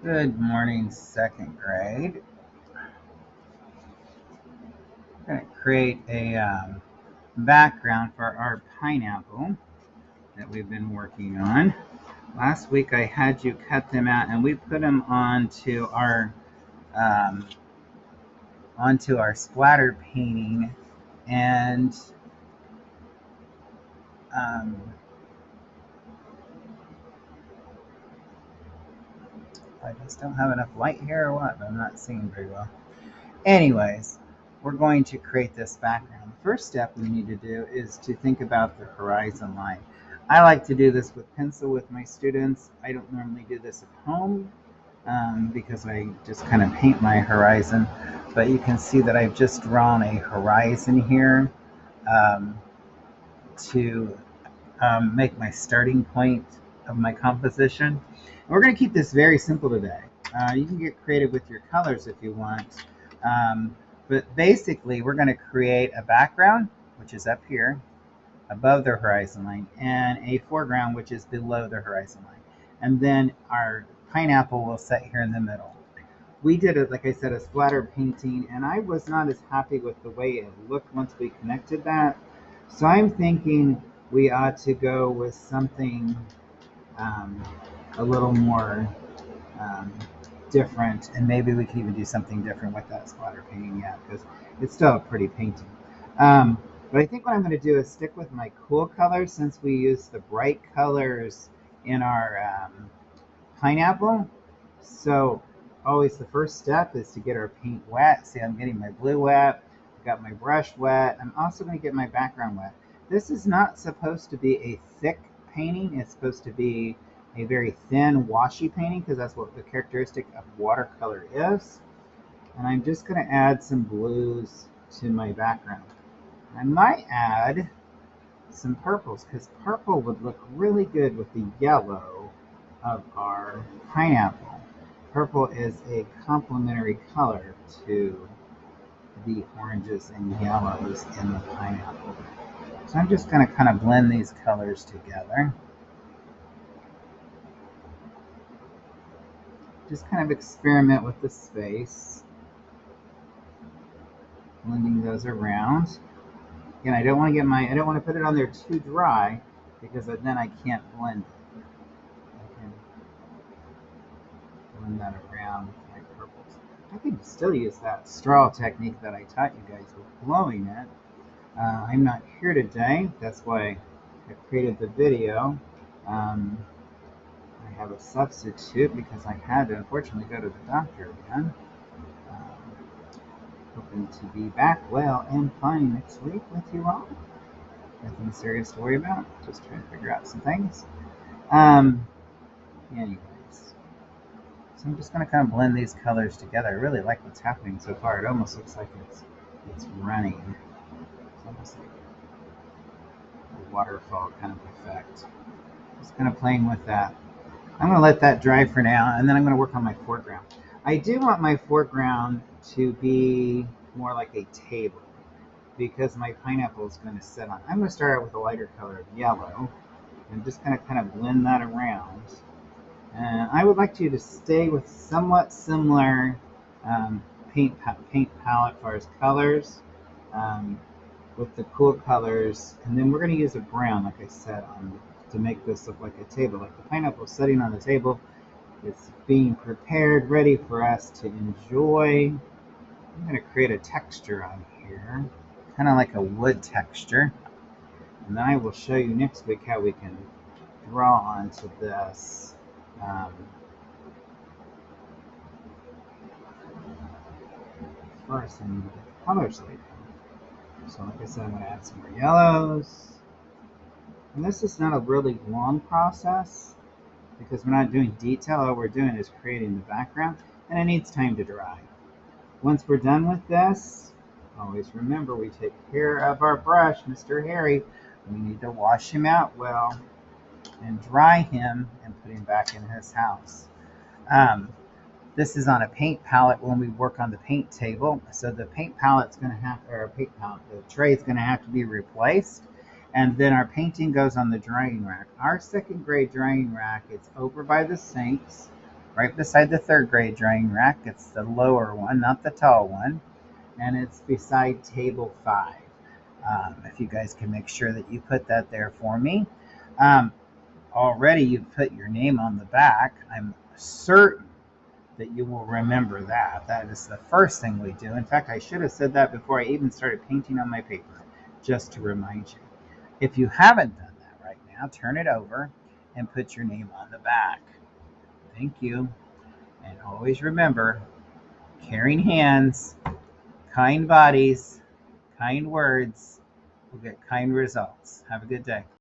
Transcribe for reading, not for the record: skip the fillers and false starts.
Good morning, second grade. I'm going to create a background for our pineapple that we've been working on. Last week I had you cut them out and we put them um, onto our splatter painting, and um, I just don't have enough light here or what? I'm not seeing very well. Anyways, we're going to create this background. The first step we need to do is to think about the horizon line. I like to do this with pencil with my students. I don't normally do this at home because I just kind of paint my horizon. But you can see that I've just drawn a horizon here um, to make my starting point of my composition. And we're going to keep this very simple today. You can get creative with your colors if you want. But basically, we're going to create a background, which is up here above the horizon line, and a foreground, which is below the horizon line. And then our pineapple will sit here in the middle. We did it, like I said, a splatter painting, and I was not as happy with the way it looked once we connected that. So I'm thinking we ought to go with something um, a little more um, different, and maybe we could even do something different with that splatter painting yet, because it's still a pretty painting. But I think what I'm going to do is stick with my cool colors, since we use the bright colors in our pineapple. So always the first step is to get our paint wet. See, I'm getting my blue wet, I've got my brush wet. I'm also going to get my background wet. This is not supposed to be a thick painting. It's supposed to be a very thin, washy painting, because that's what the characteristic of watercolor is. And I'm just going to add some blues to my background. I might add some purples, because purple would look really good with the yellow of our pineapple. Purple is a complementary color to the oranges and yellows in the pineapple. So I'm just going to kind of blend these colors together. Just kind of experiment with the space, blending those around. Again, I don't want to put it on there too dry, because then I can't blend it. I can blend that around with my purples. I could still use that straw technique that I taught you guys with blowing it. I'm not here today. That's why I created the video. Um, I have a substitute because I had to unfortunately go to the doctor again. Hoping to be back well and fine next week with you all. Nothing serious to worry about. Just trying to figure out some things. Um, anyways, so I'm just going to kind of blend these colors together. I really like what's happening so far. It almost looks like it's running. It's almost like a waterfall kind of effect. Just kind of playing with that. I'm going to let that dry for now, and then I'm going to work on my foreground. I do want my foreground to be more like a table, because my pineapple is going to sit on. I'm going to start out with a lighter color of yellow and just kind of blend that around. And I would like you to stay with somewhat similar um, paint palette as far as colors, um, with the cool colors. And then we're going to use a brown, like I said, to make this look like a table. Like the pineapple sitting on the table, it's being prepared, ready for us to enjoy. I'm going to create a texture on here, kind of like a wood texture. And then I will show you next week how we can draw onto this. First, I need to get the colors laid down. So like I said, I'm going to add some more yellows. And this is not a really long process, because we're not doing detail. All we're doing is creating the background, and it needs time to dry. Once we're done with this, always remember we take care of our brush, Mr. Harry. We need to wash him out well and dry him and put him back in his house. Um, this is on a paint palette when we work on the paint table. So the paint palette's going to have, or paint palette, the tray is going to have to be replaced. And then our painting goes on the drying rack. Our second grade drying rack is over by the sinks. right beside the third grade drying rack. It's the lower one, not the tall one. And it's beside table 5. If you guys can make sure that you put that there for me. Um, Already you've put your name on the back. I'm certain that you will remember that. That is the first thing we do. In fact, I should have said that before I even started painting on my paper, just to remind you. If you haven't done that right now, turn it over and put your name on the back. Thank you. And always remember, caring hands, kind bodies, kind words will get kind results. Have a good day.